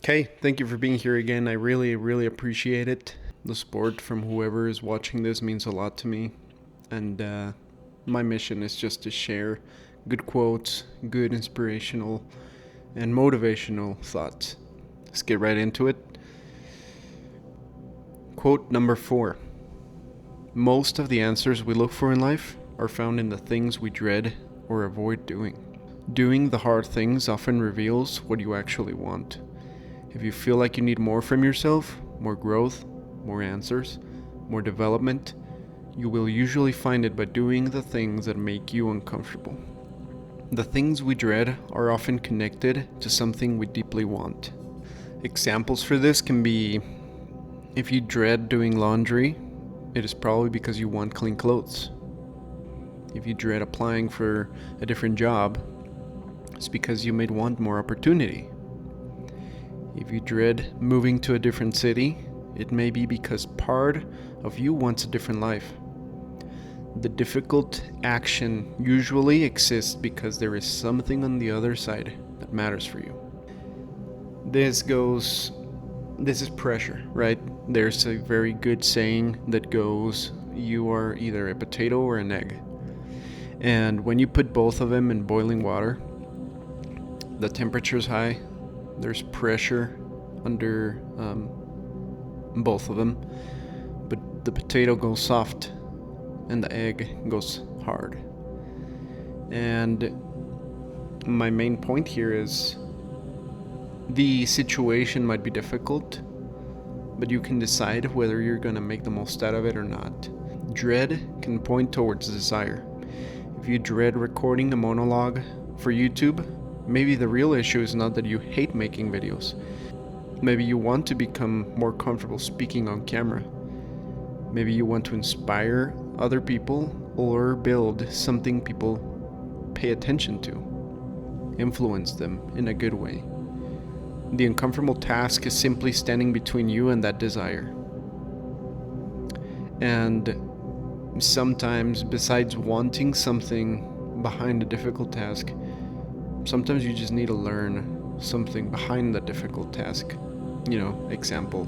Okay, thank you for being here again. I really appreciate it. The support from whoever is watching this means a lot to me. And my mission is just to share good quotes, good inspirational, and motivational thoughts. Let's get right into it. Quote number 4. Most of the answers we look for in life are found in the things we dread or avoid doing. Doing the hard things often reveals what you actually want. If you feel like you need more from yourself, more growth, more answers, more development, you will usually find it by doing the things that make you uncomfortable. The things we dread are often connected to something we deeply want. Examples for this can be, if you dread doing laundry, it is probably because you want clean clothes. If you dread applying for a different job, it's because you may want more opportunity. If you dread moving to a different city, it may be because part of you wants a different life. The difficult action usually exists because there is something on the other side that matters for you. This is pressure, right? There's a very good saying that goes, you are either a potato or an egg. And when you put both of them in boiling water, the temperature is high, there's pressure under both of them, but the potato goes soft and the egg goes hard. And my main point here is the situation might be difficult, but you can decide whether you're going to make the most out of it or not. Dread can point towards desire. If you dread recording a monologue for YouTube, maybe the real issue is not that you hate making videos. Maybe you want to become more comfortable speaking on camera. Maybe you want to inspire other people or build something people pay attention to, influence them in a good way. The uncomfortable task is simply standing between you and that desire. And sometimes, besides wanting something behind a difficult task, sometimes you just need to learn something behind the difficult task. Example,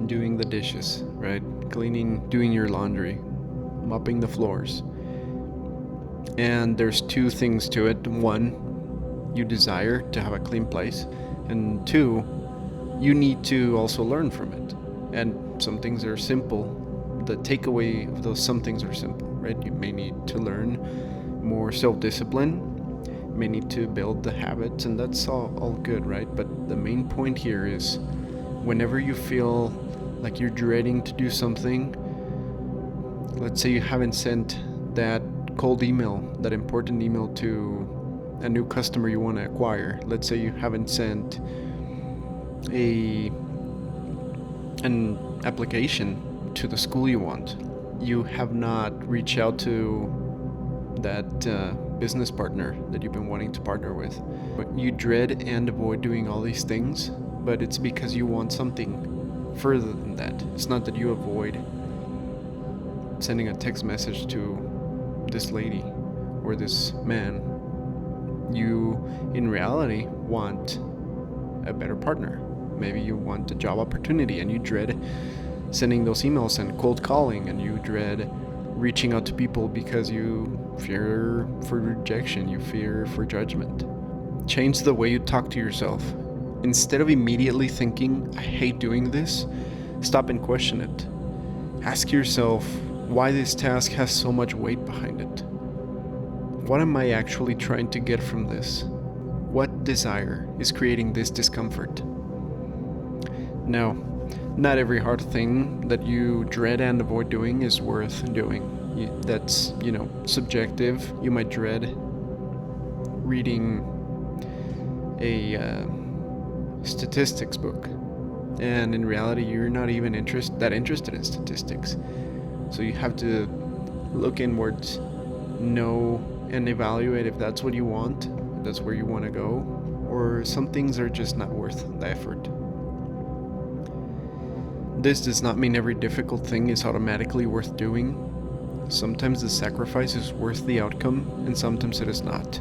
doing the dishes, right? Cleaning, doing your laundry, mopping the floors. And there's two things to it. One, you desire to have a clean place. And two, you need to also learn from it. And some things are simple. The takeaway of those some things are simple, right? You may need to learn more self-discipline, may need to build the habits, and that's all good, right? But the main point here is whenever you feel like you're dreading to do something, let's say you haven't sent that cold email, that important email to a new customer you want to acquire. Let's say you haven't sent an application to the school you want. You have not reached out to that business partner that you've been wanting to partner with. But you dread and avoid doing all these things, but it's because you want something further than that. It's not that you avoid sending a text message to this lady or this man. You, in reality, want a better partner. Maybe you want a job opportunity and you dread sending those emails and cold calling, and you dread reaching out to people because you fear for rejection, you fear for judgment. Change the way you talk to yourself. Instead of immediately thinking, I hate doing this, stop and question it. Ask yourself why this task has so much weight behind it. What am I actually trying to get from this? What desire is creating this discomfort? Now, not every hard thing that you dread and avoid doing is worth doing. That's, subjective. You might dread reading a statistics book, and in reality, you're not even that interested in statistics. So you have to look inwards, know and evaluate if that's what you want, if that's where you want to go, or some things are just not worth the effort. This does not mean every difficult thing is automatically worth doing. Sometimes the sacrifice is worth the outcome, and sometimes it is not.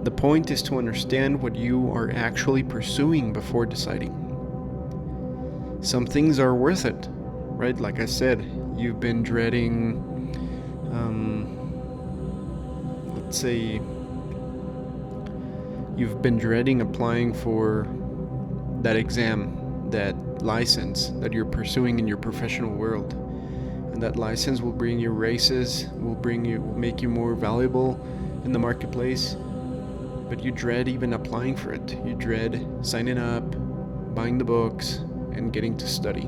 The point is to understand what you are actually pursuing before deciding. Some things are worth it, right? Like I said, you've been dreading, let's say, you've been dreading applying for that exam, that license that you're pursuing in your professional world. And that license will bring you raises, will make you more valuable in the marketplace. But you dread even applying for it. You dread signing up, buying the books, and getting to study.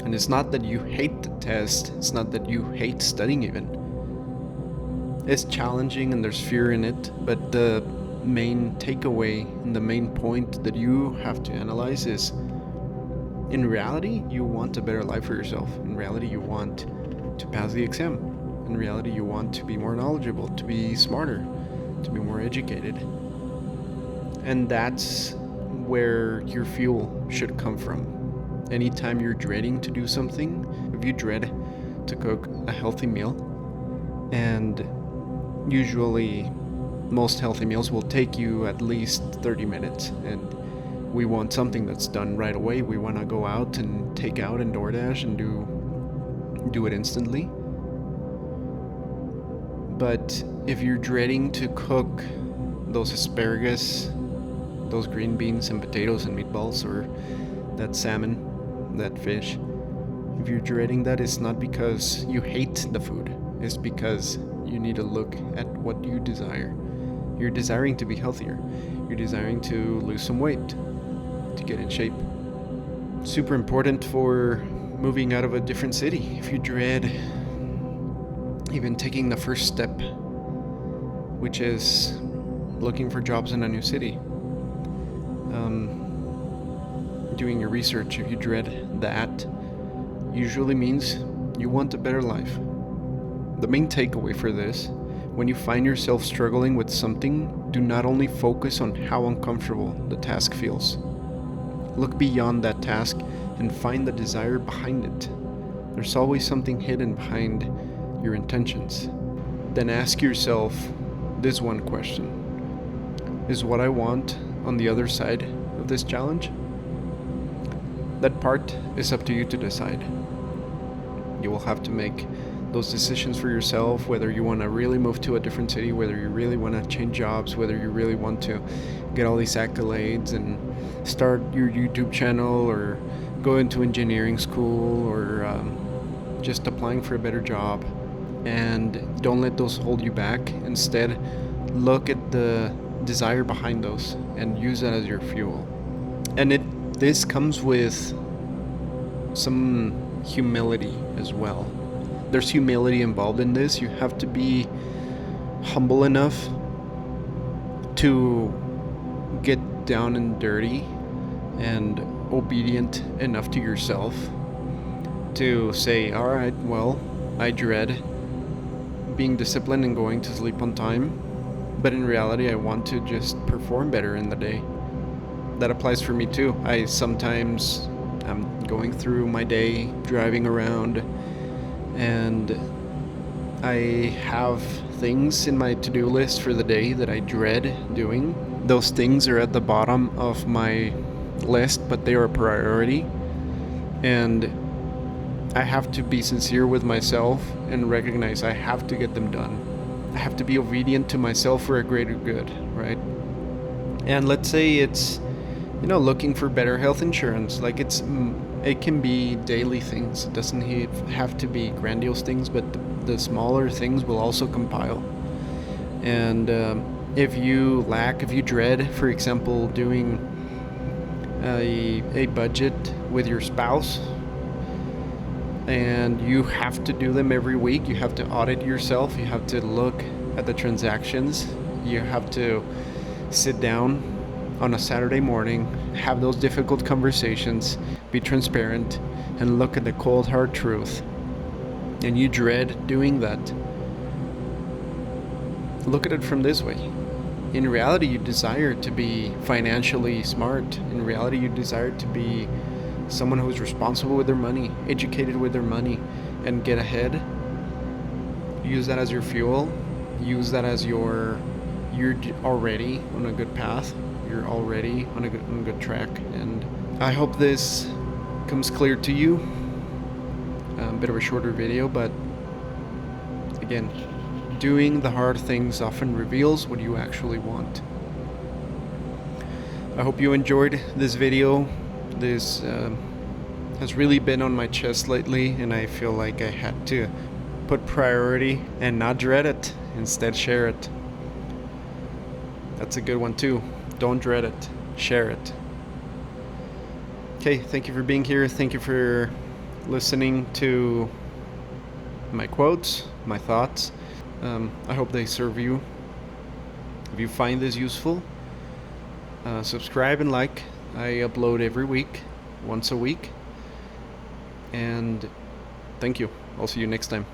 And it's not that you hate the test, it's not that you hate studying even. It's challenging and there's fear in it, but the main takeaway and the main point that you have to analyze is, in reality, you want a better life for yourself. In reality, you want to pass the exam. In reality, you want to be more knowledgeable, to be smarter, to be more educated. And that's where your fuel should come from. Anytime you're dreading to do something, if you dread to cook a healthy meal, and usually most healthy meals will take you at least 30 minutes, and we want something that's done right away. We want to go out and take out and DoorDash and do it instantly. But if you're dreading to cook those asparagus, those green beans and potatoes and meatballs, or that salmon, that fish, if you're dreading that, it's not because you hate the food. It's because you need to look at what you desire. You're desiring to be healthier. You're desiring to lose some weight, to get in shape. Super important for moving out of a different city. If you dread even taking the first step, which is looking for jobs in a new city, doing your research, if you dread that, usually means you want a better life. The main takeaway for this: when you find yourself struggling with something, do not only focus on how uncomfortable the task feels. Look beyond that task and find the desire behind it. There's always something hidden behind your intentions. Then ask yourself this one question: is what I want on the other side of this challenge? That part is up to you to decide. You will have to make those decisions for yourself, whether you want to really move to a different city, whether you really want to change jobs, whether you really want to get all these accolades and start your YouTube channel, or go into engineering school, or just applying for a better job. And don't let those hold you back. Instead, look at the desire behind those and use that as your fuel. And this comes with some humility as well. There's humility involved in this. You have to be humble enough to get down and dirty and obedient enough to yourself to say, all right, well, I dread being disciplined and going to sleep on time, but in reality, I want to just perform better in the day. That applies for me too. I'm going through my day, driving around, and I have things in my to-do list for the day that I dread doing. Those things are at the bottom of my list, but they are a priority. And I have to be sincere with myself and recognize I have to get them done. I have to be obedient to myself for a greater good, right? And let's say it's, looking for better health insurance. Like it can be daily things. It doesn't have to be grandiose things, but the smaller things will also compile. And if you dread, for example, doing a budget with your spouse, and you have to do them every week, you have to audit yourself, you have to look at the transactions, you have to sit down on a Saturday morning, have those difficult conversations, be transparent, and look at the cold hard truth, and you dread doing that. Look at it from this way. In reality, you desire to be financially smart. In reality, you desire to be someone who's responsible with their money, educated with their money, and get ahead. Use that as your fuel. Use that as your you're already on a good path. You're already on a good track, and I hope this comes clear to you. A bit of a shorter video, but again, doing the hard things often reveals what you actually want. I hope you enjoyed this video. This has really been on my chest lately, and I feel like I had to put priority and not dread it, instead share it. That's a good one too. Don't dread it, share it. Okay, thank you for being here. Thank you for listening to my quotes, my thoughts. I hope they serve you. If you find this useful, subscribe and like. I upload every week, once a week. And thank you. I'll see you next time.